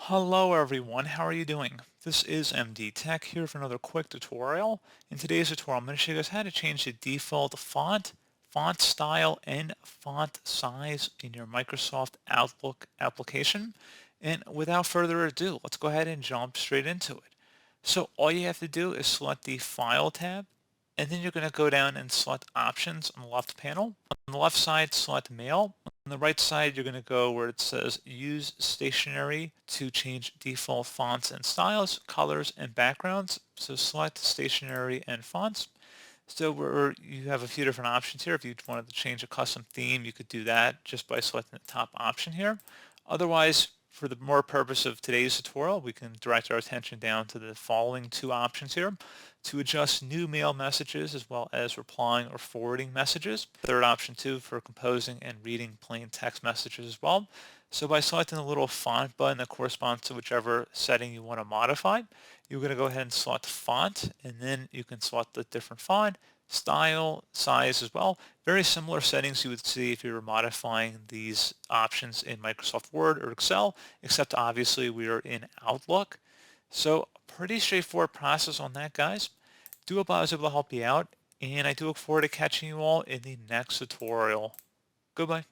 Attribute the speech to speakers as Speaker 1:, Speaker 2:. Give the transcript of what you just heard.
Speaker 1: Hello everyone, how are you doing? This is MD Tech here for another quick tutorial. In today's tutorial, I'm going to show you guys how to change the default font style, and font size in your Microsoft Outlook application. And without further ado, let's go ahead and jump straight into it. So all you have to do is select the File tab, and then you're going to go down and select Options on the left panel. On the left side, select Mail. On the right side, you're going to go where it says Use Stationery to change default fonts and styles, colors, and backgrounds. So select Stationery and Fonts. So you have a few different options here. If you wanted to change a custom theme, you could do that just by selecting the top option here. Otherwise, for the more purpose of today's tutorial, we can direct our attention down to the following two options here to adjust new mail messages as well as replying or forwarding messages. Third option too for composing and reading plain text messages as well. So by selecting the little font button that corresponds to whichever setting you want to modify, you're going to go ahead and select font, and then you can select the different font, style, size as well. Very similar settings you would see if you were modifying these options in Microsoft Word or Excel, except obviously we are in Outlook. So pretty straightforward process on that, guys. Do hope I was able to help you out, and I do look forward to catching you all in the next tutorial. Goodbye.